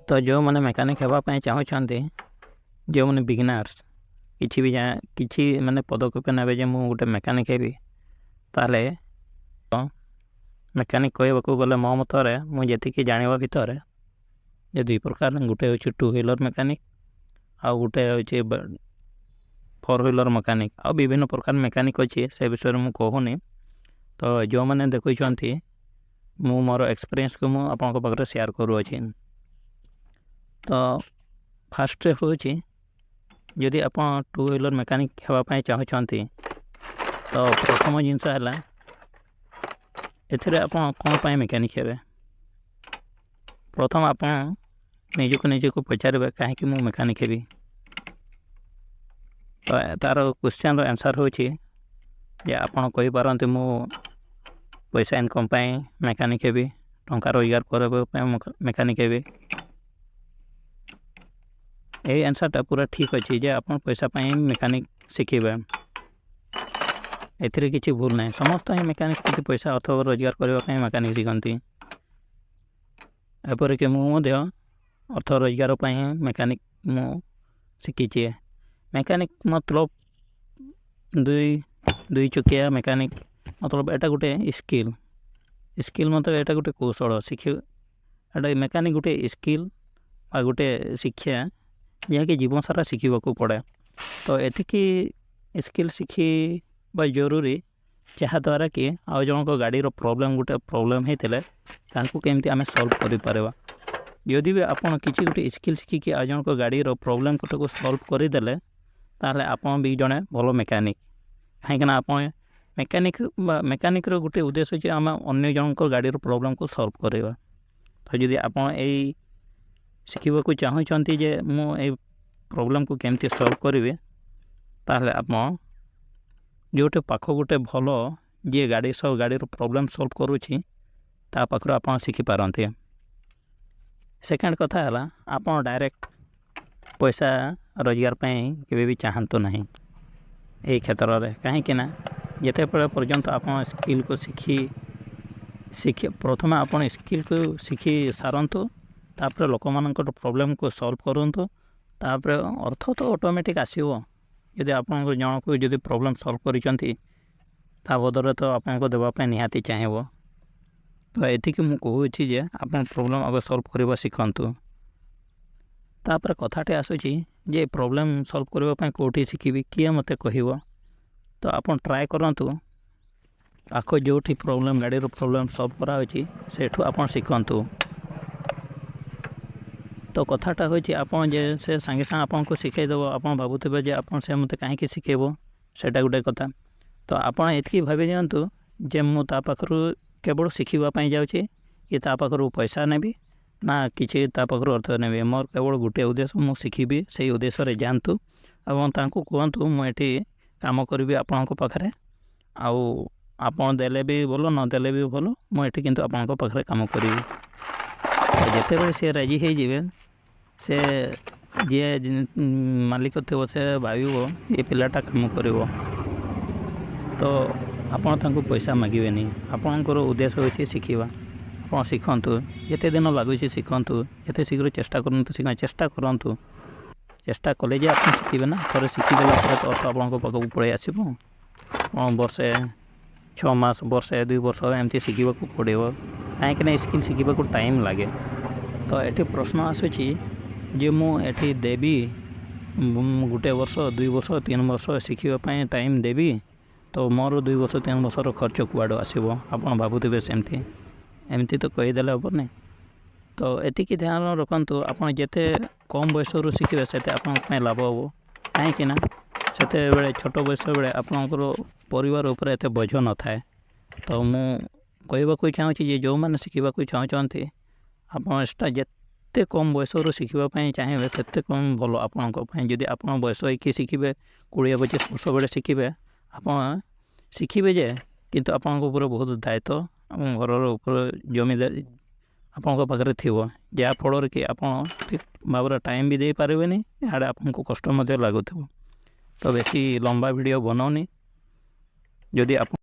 तो जो मैंने मेकानिक होगापी चाहते जो मैंने बिगिनर्स किसी मैंने पदक्षेप ने जे मुझे गोटे मेकानिक हेबी ताले मेकानिक कहवाक गले मो मतरे मुझे जाना भितर जे दुई प्रकार गोटे हूँ 2 व्हीलर मेकानिक आ गोटे हूँ 4 व्हीलर मेकानिक आ विभिन्न प्रकार मेकानिक अच्छी से विषय में कहूनी। तो जो मैंने देखुंट मु मोर एक्सपीरियंस को मुझे आपंक शेयर करुँची। तो फास्ट हूँ जदि आप 2 व्हीलर मेकानिक होगापी चाहते तो प्रथम जिनस है एथिरे आप कौन मेकानिक हे प्रथम आप निजक पचारे कहीं मु मेकानिक हेबी। तो तार क्वेश्चन आंसर हूँ जे आपड़ कहींपारती मु पैसा इनकम मेकानिक हेबी टंका रोजगार करने मेकानिक हेबी। यही आंसरटा पूरा ठीक अच्छे जे आप पैसा मेकानिक शिखेबे एथिरे किसी भूल ना समस्त ही मेकानिक किसी पैसा अथवा रोजगार करने मेकानिक शिखती। एपरिक मुझे अर्थ रोजगार मेकानिक मु शिखी। मेकानिक मतलब दुई चकिया मेकानिक मतलब एटा गोटे स्किल मतलब एटा गोटे कौशल शिख एटा मेकानिक गोटे स्किल आ गोटे शिक्षा जहाँकि जीवन सारा शिखा पड़े। तो एतिकी स्किल शिखा जरूरी जहाँद्वारा कि आउ जनक गाड़ी प्रोब्लेम गोटे प्रोब्लेम होते केमती आम सल्व कर जदि भी आप किसी गोटे स्किल शिखिकी आउ जनक गाड़ी प्रोब्लेम को सल्व करदे ताहले आपन भी जड़े भल मेकानिक कहीं आप मेकानिक गोटे उद्देश्य है आम अन्य जनक गाड़ी प्रोब्लेम को सल्व करवा। तो जदि आप शिखा चाहते जे मुझे प्रोब्लेम को केमती सल्व करेंगे ताहले आप जोटे पाख गोटे भल जी गाड़ी प्रोब्लेम सल्व करुँची ता पाखर आप शिखिपारती। सेकेंड कथा है आप डायरेक्ट पैसा रोजगार केवे भी चाहतु ना यही क्षेत्र में कहीं जिते पर्यंत आप स्किल को शिखी प्रथम आप स्किल को शिखी सारंतु तापर लोक मान प्रोब्लेम को सल्व करूँ तापर अर्थ तो ऑटोमेटिक आसो यदि आप जन को जब प्रोब्लेम सल्व कर बदल तो आपको देवाई निहाती चाहेब। तो ये मुझे जे आप प्रोब्लेम आगे सल्व करवा शिखतु। तापर कथाटे आसूची जे प्रोब्लेम सल्व करने कौटी शिखी किए मत कह तो आप ट्राए करूँ आख जो प्रोब्लेम गाड़ी प्रोब्लेम सल्व कराची सेठू आप शिखतु। तो कथाटा हूँ आप से सांगे सांगे आपको शिखेदेव आप भावुवे जे आप से मत कहीं शिखेब सेटा गोटे कथा। तो आप ये भावी दिंतु जे मुझे केवल शिखापी जाऊँगी कि पाखर पैसा नेबी ना किसी पाखर अर्थ नेबी मोर केवल गोटे उद्देश्य मुझे शिखी से उद्देश्य जातु और कहतु मुझे काम करी आपण पाखे आपड़ देले भी भल नदेले भी भल मुझे किंतु आपण पाखे काम करी। जिते बड़े सी राजी हो से जी मालिक थो से भाव ये पिलाटा काम कर तो आपको पैसा मागे नहीं आपणकर उद्देश्य हो शिखा आप शिखतु जिते दिन लगुच शिखतु जिते शीघ्र चेष्टा करूँ चेष्टा करूँ चेष्टा कले आप शिखे ना थे शिखिदेला तो अर्थ आप पाखक पड़े आसो वर्षे 6 मास वर्षे 2 वर्ष एमती शिखा पड़ो कहीं स्किल शिखा टाइम लगे। तो ये प्रश्न आसूची जे मुझे देवी गोटे वर्ष 2 वर्ष 3 वर्ष शिखापी टाइम देवी तो मोर 2 वर्ष 3 वर्ष खर्च कुआड़ आसो आप भावुवे सेमती एमती तो कहीदेले हम नहीं। तो ये ध्यान रखु आप जिते कम बयस शिखे से आप लाभ हम कहीं से छोट बयस बेले आपंकर परिवार उपर एत बोझ न थाए। तो मुझे चाहूँगी जो मैंने शिखा चाहते आप जिते कम बयस शिखापी चाहिए से कम भल आपण जदि आप बयस होगी शिखे 20-25 वर्ष बेले शिखे आप शिखे जे किंतु आपंक ऊपर बहुत दायित्व घर ऊपर जमीदारी आपंक पाखे थी जहाँफल कि आप ठीक भाव टाइम भी दे पारे इे आपको कष्ट लगुव। तो बेसी लंबा वीडियो बनाऊनी जदि आप